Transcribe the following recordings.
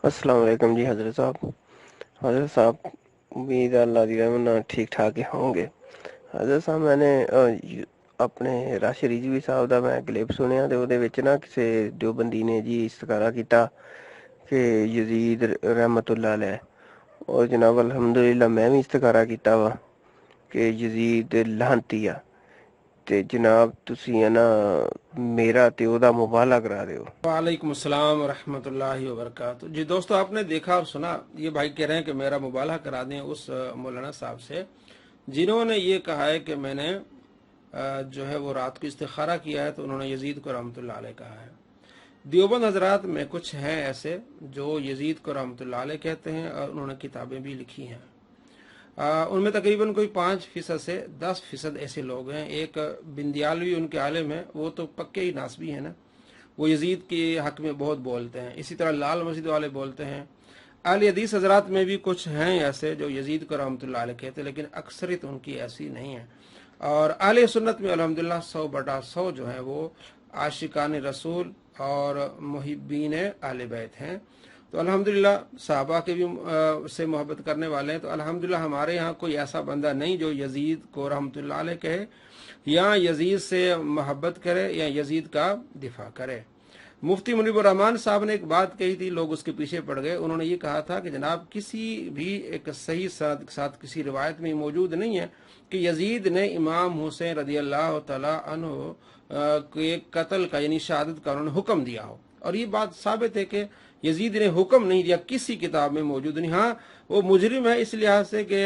अस्सलाम वालेकुम जी हज़रत साहब उम्मीद है अल्लाह दी रहमत नाल ठीक ठाक ही होंगे। हज़रत साहब मैंने अपने राशिद रिजवी साहब दा मैं क्लिप सुनिया ते ਉਹਦੇ ਵਿੱਚ ਨਾ ਕਿਸੇ ਦਿਓਬੰਦੀ ਨੇ जी इस्तकारा ਕੀਤਾ कि यजीद रहमतुल्लाह अलैह और जनाब अल्हम्दुलिल्लाह मैं भी इस्तकारा ਕੀਤਾ ਵਾ कि यजीद लाहनती ਆ ਤੇ जनाब ਤੁਸੀਂ ਹੈ ਨਾ मेरा ते ਉਹਦਾ मुबाला करा ਦਿਓ। वालेकुम अस्सलाम रहमतुल्लाहि व बरकातुहू। जी दोस्तों, आपने देखा और सुना, ये भाई कह रहे हैं कि मेरा मुबाला करा दें उस मौलाना साहब से जिन्होंने ये कहा है कि मैंने जो है वो रात को इस्तिखारा किया है, तो उन्होंने यजीद को रहमतुल्लाह अलैह कहा है। देवबंद हजरात में कुछ हैं ऐसे जो यजीद को रहमतुल्लाह अलैह कहते हैं और उन्होंने किताबें भी लिखी हैं। उनमें तकरीबन कोई 5% से 10% ऐसे लोग हैं। एक बिंदियालवी उनके आलिम है, वो तो पक्के ही नासबी हैं ना, वो यजीद के हक में बहुत बोलते हैं। इसी तरह लाल मस्जिद वाले बोलते हैं। अहले हदीस हजरात में भी कुछ हैं ऐसे जो यजीद को रहमतुल्लाह अलैह कहते हैं, लेकिन अक्सरियत उनकी ऐसी नहीं है। और अहले सुन्नत में अल्हम्दुलिल्लाह 100/100 जो है वो आशिकान रसूल और मुहिब्बीन अहले बैत हैं। तो अल्हम्दुलिल्लाह सहाबा के भी से मोहब्बत करने वाले हैं। तो अल्हम्दुलिल्लाह हमारे यहाँ कोई ऐसा बंदा नहीं जो यजीद को रहमतुल्लाह अलैह कहे या यजीद से मोहब्बत करे या यजीद का दिफा करे। मुफ्ती मुनीबुर रहमान साहब ने एक बात कही थी, लोग उसके पीछे पड़ गए। उन्होंने ये कहा था कि जनाब किसी भी एक सही साथ किसी रिवायत में मौजूद नहीं है कि यजीद ने इमाम हुसैन रदी अल्लाह तआला अन्हु के कत्ल का यानी शहादत का उन्होंने हुक्म दिया हो। और ये बात साबित है कि यजीद ने हुक्म नहीं दिया, किसी किताब में मौजूद नहीं। हाँ, वो मुजरिम है इस लिहाज से कि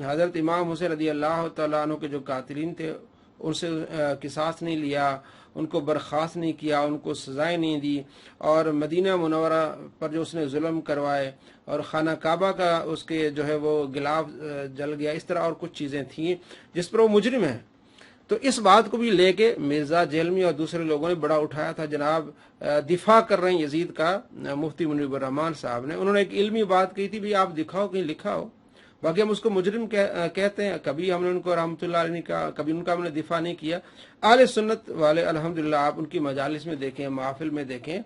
हजरत इमाम हुसैन रदी अल्लाह तआला अन्हु के जो कातिलीन थे उनसे किसास नहीं लिया, उनको बर्खास्त नहीं किया, उनको सजाएं नहीं दी, और मदीना मुनव्वरा पर जो उसने जुल्म करवाए और खाना काबा का उसके जो है वो गिलाफ जल गया, इस तरह और कुछ चीज़ें थी जिस पर वो मुजरिम है। तो इस बात को भी लेके मिर्जा जेलमी और दूसरे लोगों ने बड़ा उठाया था। जनाब दिफा कर रहे हैं यजीद का मुफ्ती मुनीबुर रहमान साहब ने। उन्होंने एक इल्मी बात कही थी, भी आप दिखाओ कहीं लिखा हो, बाकी हम उसको मुजरिम कहते हैं। कभी हमने उनको रहमतुल्लाह अलैह नहीं कहा, कभी उनका हमने दिफा नहीं किया। आले सुन्नत वाले अल्हम्दुलिल्लाह आप उनकी मजालिस में देखें, महफिल में देखें,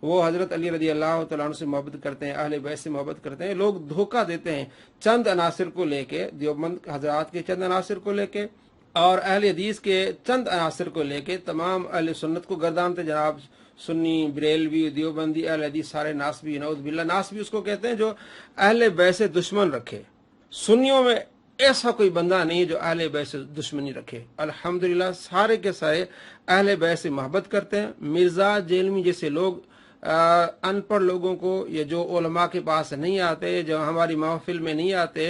वो हजरत अली रदी अल्लाह तआला अन्हु से मोहब्बत करते हैं, अहले बैत से मोहब्बत करते हैं। लोग धोखा देते हैं चंद अनासिर को लेके, देवबंद हजरात के चंद अनासिर को लेके और अहले हदीस के चंद अनासिर को लेके तमाम अहले सुन्नत को गर्दानते। जनाब सुन्नी, बरेलवी, देवबंदी, अहले हदीस सारे नासबी, नऊज़ बिल्लाह। नासबी उसको कहते हैं जो अहले बैत से दुश्मन रखे। सुन्नियों में ऐसा कोई बंदा नहीं जो अहले बैत से दुश्मनी रखे। अल्हम्दुलिल्लाह सारे के सारे अहले बैत से मोहब्बत करते हैं। मिर्जा जेलमी जैसे लोग अनपढ़ लोगों को, ये जो उलमा के पास नहीं आते, जो हमारी महफिल में नहीं आते,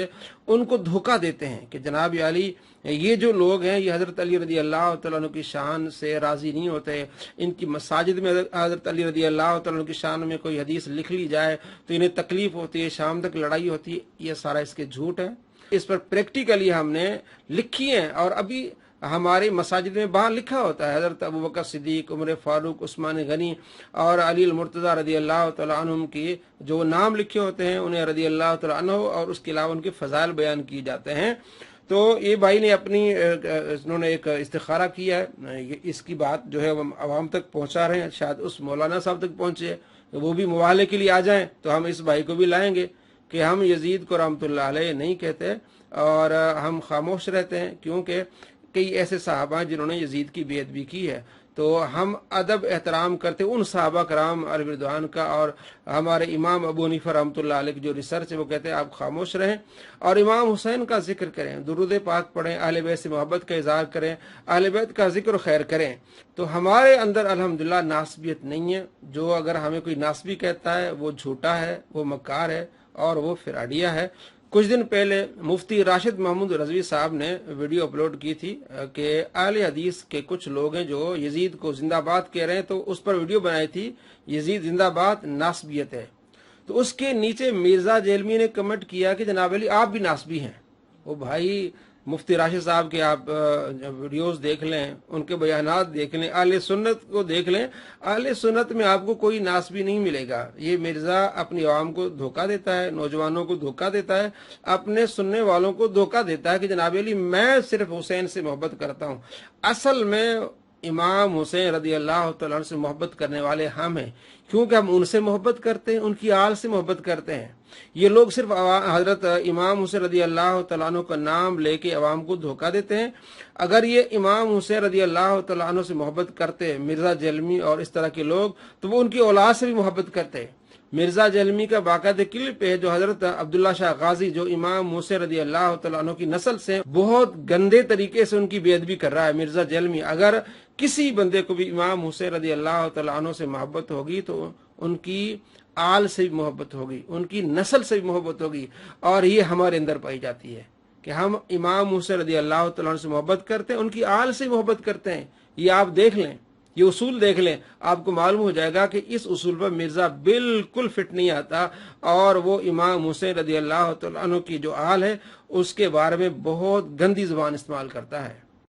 उनको धोखा देते हैं कि जनाब अली ये जो लोग हैं ये हज़रत अली रदी अल्लाह तआला अन्हु की शान से राज़ी नहीं होते। इनकी मसाजिद में हज़रत अली रदी अल्लाह तआला अन्हु की शान में कोई हदीस लिख ली जाए तो इन्हें तकलीफ होती है, शाम तक लड़ाई होती है। ये सारा इसके झूठ है। इस पर प्रैक्टिकली हमने लिखी है और अभी हमारे मसाजिद में बाहर लिखा होता है हज़रत अबू बकर सिद्दीक, उमर फारूक, उस्मान गनी और अली अल मुर्तज़ा रदी अल्लाह तआला अन्हुम की जो नाम लिखे होते हैं उन्हें रदी अल्लाह तआला अन्हु और उसके अलावा उनके फ़ज़ाइल बयान किए जाते हैं। तो ये भाई ने इन्होंने एक इस्तिखारा किया है, इसकी बात जो है वो आवाम तक पहुंचा रहे हैं। शायद उस मौलाना साहब तक पहुंचे, वो भी मुवाले के लिए आ जाएं तो हम इस भाई को भी लाएंगे कि हम यजीद को रहमतुल्लाह अलैह नहीं कहते और हम खामोश रहते हैं, क्योंकि कई ऐसे साहबा जिन्होंने यजीद की बेअत भी की है। तो हम अदब एहतराम करते उन साहबा कराम अलरिदवान का। और हमारे इमाम अबू हनीफा रहमतुल्लाह अलैह की जो रिसर्च है वो कहते हैं आप खामोश रहें और इमाम हुसैन का जिक्र करें, दुरूद पाक पढ़ें, अहले बैत से मोहब्बत का इज़हार करें, अहले बैत का जिक्र खैर करें। तो हमारे अंदर अल्हम्दुलिल्लाह नासबियत नहीं है। जो अगर हमें कोई नासबी कहता है वो झूठा है, वो मक्कार है और वो फिराडिया है। कुछ दिन पहले मुफ्ती राशिद महमूद रजवी साहब ने वीडियो अपलोड की थी कि अहले हदीस के कुछ लोग हैं जो यजीद को जिंदाबाद कह रहे हैं, तो उस पर वीडियो बनाई थी, यजीद जिंदाबाद नासबियत है। तो उसके नीचे मिर्जा जेलमी ने कमेंट किया कि जनाब अली आप भी नासबी हैं। वो भाई मुफ्ती राशिद साहब के आप वीडियोस देख लें, उनके बयानात देख लें, अहले सुन्नत को देख लें, अहले सुन्नत में आपको कोई नासबी नहीं मिलेगा। ये मिर्जा अपनी आवाम को धोखा देता है, नौजवानों को धोखा देता है, अपने सुनने वालों को धोखा देता है कि जनाब अली मैं सिर्फ हुसैन से मोहब्बत करता हूँ। असल में इमाम हुसैन रदी अल्लाह तआला अन्हु से मोहब्बत करने वाले हम हैं, क्योंकि हम उनसे मोहब्बत करते हैं, उनकी आल से मोहब्बत करते हैं। ये लोग सिर्फ हजरत इमाम हुसैन रदी अल्लाह तआला अन्हु का नाम लेके अवाम को धोखा देते हैं। अगर ये इमाम हुसैन रदी अल्लाह तआला अन्हु से मोहब्बत करते, मिर्जा जलमी और इस तरह के लोग, तो वो उनकी औलाद से भी मोहब्बत करते हैं। मिर्जा जलमी का बाकायदा क्लिप है जो हजरत अब्दुल्ला शाह गाजी जो इमाम हुसैन रदी अल्लाह तआला अन्हु की नस्ल से बहुत गंदे तरीके से उनकी बेअदबी कर रहा है। मिर्जा जलमी, अगर किसी बंदे को भी इमाम हुसैन रदी अल्लाह तआला अन्हु से मोहब्बत होगी तो उनकी आल से भी मोहब्बत होगी, उनकी नस्ल से भी मोहब्बत होगी। और ये हमारे अंदर पाई जाती है कि हम इमाम हुसैन रदी अल्लाह तआला अन्हु से मोहब्बत करते हैं, उनकी आल से मोहब्बत करते हैं। ये आप देख लें, ये उसूल देख लें, आपको मालूम हो जाएगा कि इस उसूल पर मिर्जा बिल्कुल फिट नहीं आता। और वो इमाम हुसैन रदी अल्लाह तआला अन्हु की जो आल है उसके बारे में बहुत गंदी जुबान इस्तेमाल करता है।